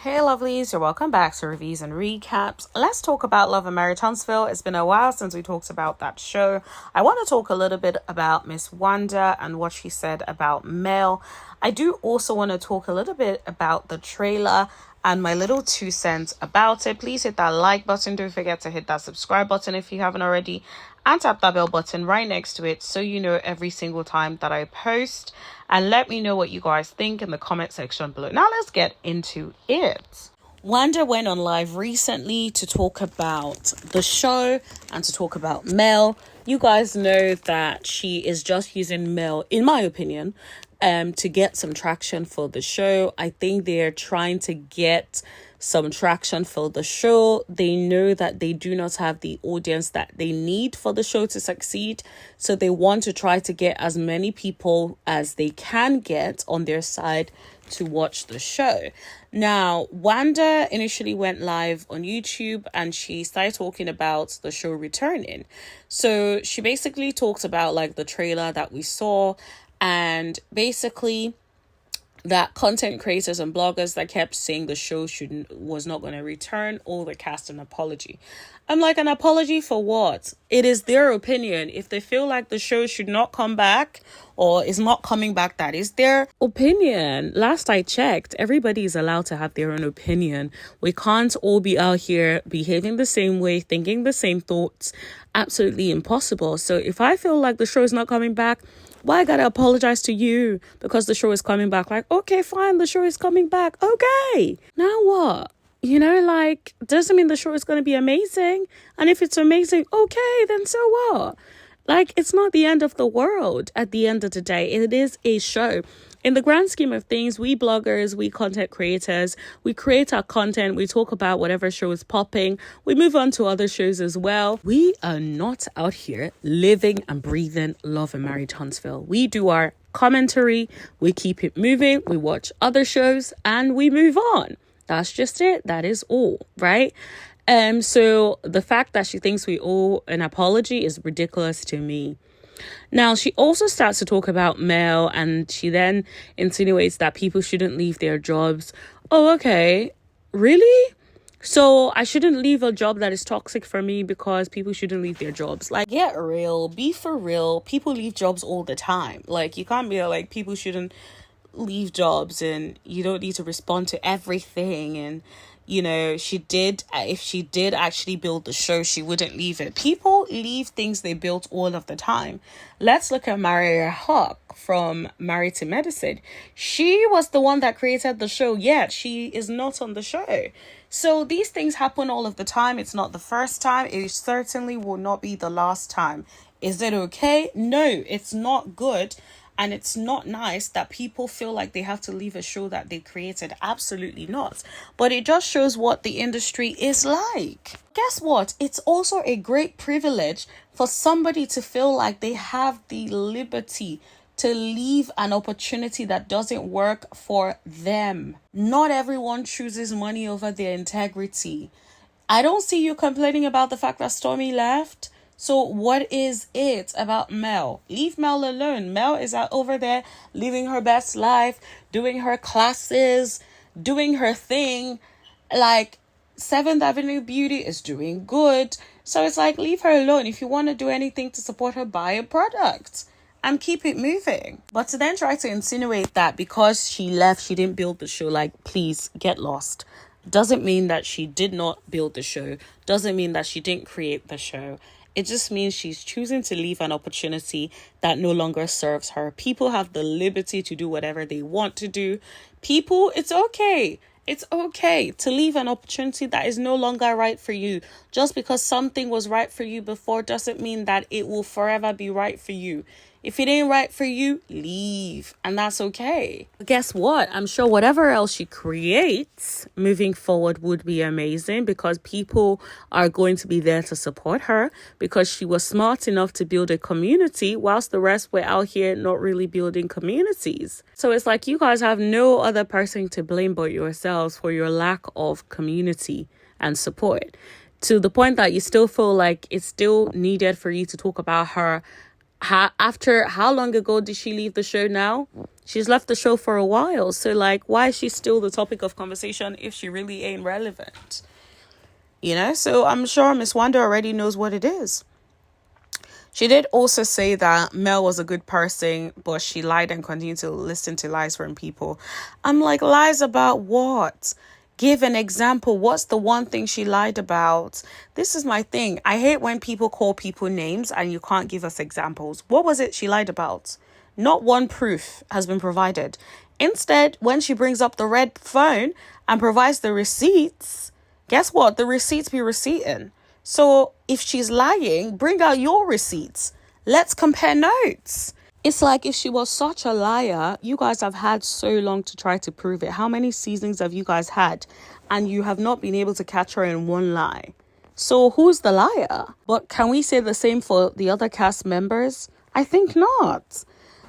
Hey lovelies, you're welcome back to Reviews and Recaps. Let's talk about Lamh. It's been a while since we talked about that show. I want to talk a little bit about Miss Wanda and what she said about Mel. I do also want to talk a little bit about the trailer and my little 2 cents about it. Please hit that like button. Don't forget to hit that subscribe button if you haven't already. And tap that bell button right next to it so you know every single time that I post. And let me know what you guys think in the comment section below. Now let's get into it. Wanda went on live recently to talk about the show and to talk about Mel. You guys know that she is just using Mel, in my opinion, to get some traction for the show. I think they're trying to get some traction for the show. They know that they do not have the audience that they need for the show to succeed. So they want to try to get as many people as they can get on their side to watch the show. Now, Wanda initially went live on YouTube and she started talking about the show returning. So she basically talked about like the trailer that we saw and basically that content creators and bloggers that kept saying the show was not going to return all the cast an apology. I'm like, an apology for what? It is their opinion. If they feel like the show should not come back or is not coming back, that is their opinion. Last I checked, everybody is allowed to have their own opinion. We can't all be out here behaving the same way, thinking the same thoughts. Absolutely impossible. So if I feel like the show is not coming back, why I gotta apologize to you because the show is coming back? Like, okay, fine, the show is coming back. Okay, now what? You know, like, doesn't mean the show is going to be amazing. And if it's amazing, okay, then so what? Like, it's not the end of the world at the end of the day. It is a show. In the grand scheme of things, we bloggers, we content creators, we create our content. We talk about whatever show is popping. We move on to other shows as well. We are not out here living and breathing Love and Married Huntsville. We do our commentary. We keep it moving. We watch other shows and we move on. That's just it. That is all, right? So the fact that she thinks we owe an apology is ridiculous to me. Now, she also starts to talk about Mel and she then insinuates that people shouldn't leave their jobs. Oh, okay. Really? So I shouldn't leave a job that is toxic for me because people shouldn't leave their jobs. Like, get real. Be for real. People leave jobs all the time. Like, you can't be like, people shouldn't leave jobs and you don't need to respond to everything. And you know, if she did actually build the show, she wouldn't leave it. People leave things they built all of the time. Let's look at Maria Hawk from Married to Medicine. She was the one that created the show, yet she is not on the show. So these things happen all of the time. It's not the first time. It certainly will not be the last time. Is it okay? No, it's not good. And it's not nice that people feel like they have to leave a show that they created. Absolutely not. But it just shows what the industry is like. Guess what? It's also a great privilege for somebody to feel like they have the liberty to leave an opportunity that doesn't work for them. Not everyone chooses money over their integrity. I don't see you complaining about the fact that Stormy left. So what is it about Mel? Leave Mel alone. Mel is out over there living her best life, doing her classes, doing her thing. Like 7th Avenue Beauty is doing good. So it's like, leave her alone. If you want to do anything to support her, buy a product and keep it moving. But to then try to insinuate that because she left, she didn't build the show, like, please get lost. Doesn't mean that she did not build the show. Doesn't mean that she didn't create the show. It just means she's choosing to leave an opportunity that no longer serves her. People have the liberty to do whatever they want to do. People, it's okay. It's okay to leave an opportunity that is no longer right for you. Just because something was right for you before doesn't mean that it will forever be right for you. If it ain't right for you, leave. And that's okay. But guess what? I'm sure whatever else she creates moving forward would be amazing because people are going to be there to support her because she was smart enough to build a community whilst the rest were out here not really building communities. So it's like you guys have no other person to blame but yourselves for your lack of community and support. To the point that you still feel like it's still needed for you to talk about her After how long ago did she leave the show now? She's left the show for a while. So, like, why is she still the topic of conversation if she really ain't relevant? So I'm sure Miss Wanda already knows what it is. She did also say that Mel was a good person, but she lied and continued to listen to lies from people. I'm like, lies about what? Give an example. What's the one thing she lied about? This is my thing. I hate when people call people names and you can't give us examples. What was it she lied about? Not one proof has been provided. Instead, when she brings up the red phone and provides the receipts, guess what? The receipts be receipting. So if she's lying, bring out your receipts. Let's compare notes. It's like if she was such a liar, you guys have had so long to try to prove it. How many seasons have you guys had? And you have not been able to catch her in one lie. So who's the liar? But can we say the same for the other cast members? I think not.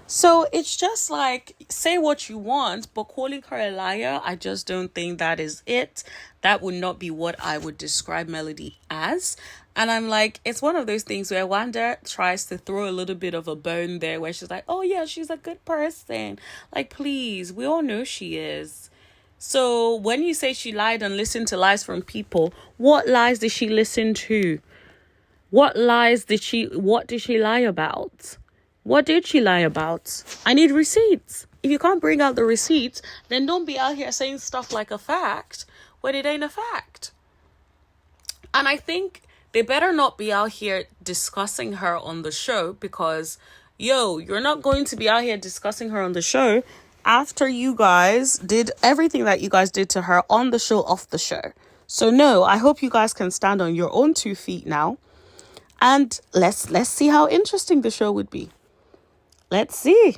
So it's just like, say what you want, but calling her a liar, I just don't think that is it. That would not be what I would describe Melody as. And I'm like, it's one of those things where Wanda tries to throw a little bit of a bone there where she's like, oh yeah, she's a good person. Like, please, we all know she is. So when you say she lied and listened to lies from people, what lies did she listen to? What did she lie about? What did she lie about? I need receipts. If you can't bring out the receipts, then don't be out here saying stuff like a fact when it ain't a fact. And I think they better not be out here discussing her on the show because, you're not going to be out here discussing her on the show after you guys did everything that you guys did to her on the show, off the show. So no, I hope you guys can stand on your own 2 feet now. And let's see how interesting the show would be. Let's see.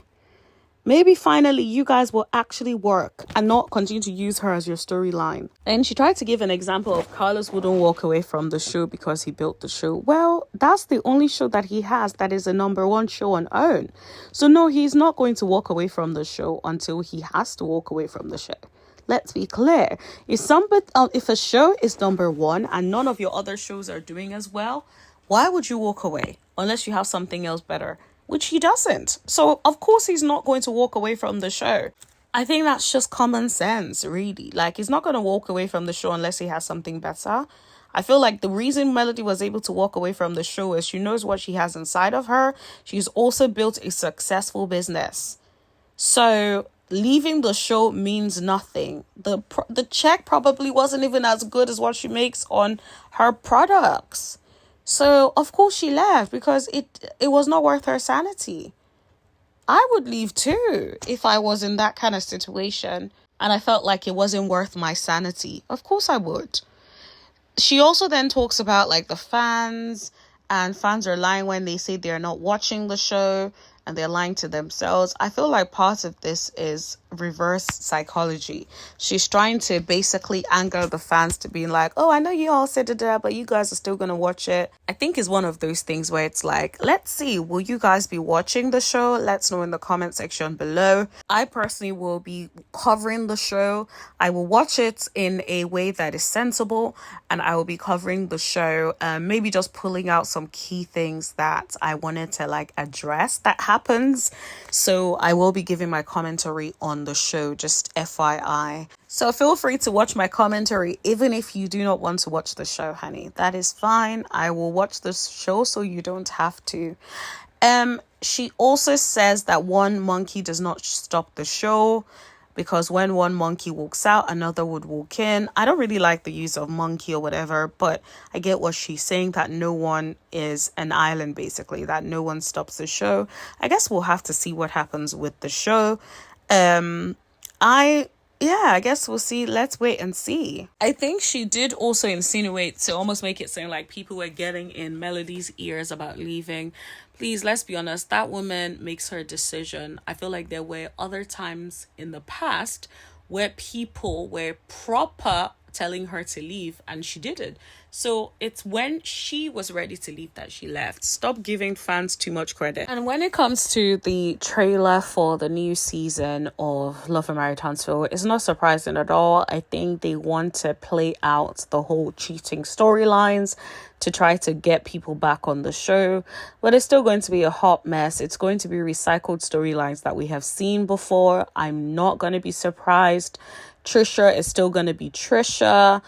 Maybe finally you guys will actually work and not continue to use her as your storyline. And she tried to give an example of Carlos wouldn't walk away from the show because he built the show. Well, that's the only show that he has that is a #1 show on own. So no, he's not going to walk away from the show until he has to walk away from the show. Let's be clear. If a show is #1 and none of your other shows are doing as well, why would you walk away unless you have something else better? Which he doesn't. So, of course, he's not going to walk away from the show. I think that's just common sense, really. Like, he's not going to walk away from the show unless he has something better. I feel like the reason Melody was able to walk away from the show is she knows what she has inside of her. She's also built a successful business. So, leaving the show means nothing. The check probably wasn't even as good as what she makes on her products. So, of course, she left because it was not worth her sanity. I would leave too if I was in that kind of situation and I felt like it wasn't worth my sanity. Of course I would. She also then talks about like the fans, and fans are lying when they say they're not watching the show and they're lying to themselves. I feel like part of this is reverse psychology. She's trying to basically anger the fans to be like, oh, I know you all said it, but you guys are still going to watch it. I think it's one of those things where it's like, let's see, will you guys be watching the show? Let's know in the comment section below. I personally will be covering the show. I will watch it in a way that is sensible, and I will be covering the show, maybe just pulling out some key things that I wanted to like address that happens. So I will be giving my commentary on the show, just FYI. So feel free to watch my commentary even if you do not want to watch the show, honey. That is fine. I will watch the show so you don't have to. She also says that one monkey does not stop the show, because when one monkey walks out, another would walk in. I don't really like the use of monkey or whatever, but I get what she's saying, that no one is an island, basically, that no one stops the show. I guess we'll have to see what happens with the show. I guess we'll see. Let's wait and see. I think she did also insinuate to almost make it seem like people were getting in Melody's ears about leaving. Please, let's be honest, that woman makes her decision. I feel like there were other times in the past where people were proper telling her to leave, and she didn't. So it's when she was ready to leave that she left. Stop giving fans too much credit. And when it comes to the trailer for the new season of Love and Married Huntsville, it's not surprising at all. I think they want to play out the whole cheating storylines to try to get people back on the show, but it's still going to be a hot mess. It's going to be recycled storylines that we have seen before. I'm not going to be surprised. Trisha is still going to be Trisha.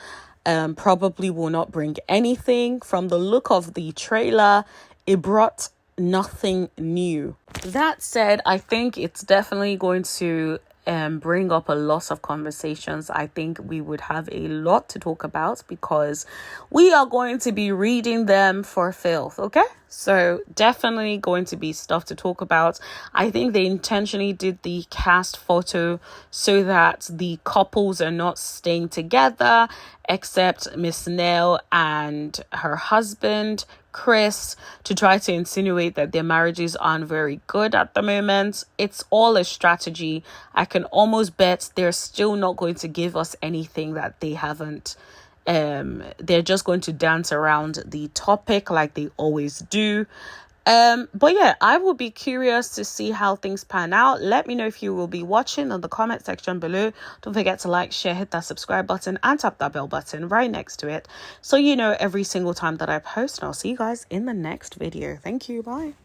Probably will not bring anything. From the look of the trailer, it brought nothing new. That said, I think it's definitely going to bring up a lot of conversations. I think we would have a lot to talk about because we are going to be reading them for filth, okay? So definitely going to be stuff to talk about. I think they intentionally did the cast photo so that the couples are not staying together, except Miss Nell and her husband Chris, to try to insinuate that their marriages aren't very good at the moment. It's all a strategy. I can almost bet they're still not going to give us anything that they haven't. They're just going to dance around the topic like they always do. But yeah, I will be curious to see how things pan out. Let me know if you will be watching in the comment section below. Don't forget to like, share, hit that subscribe button and tap that bell button right next to it so you know every single time that I post. And I'll see you guys in the next video. Thank you. Bye.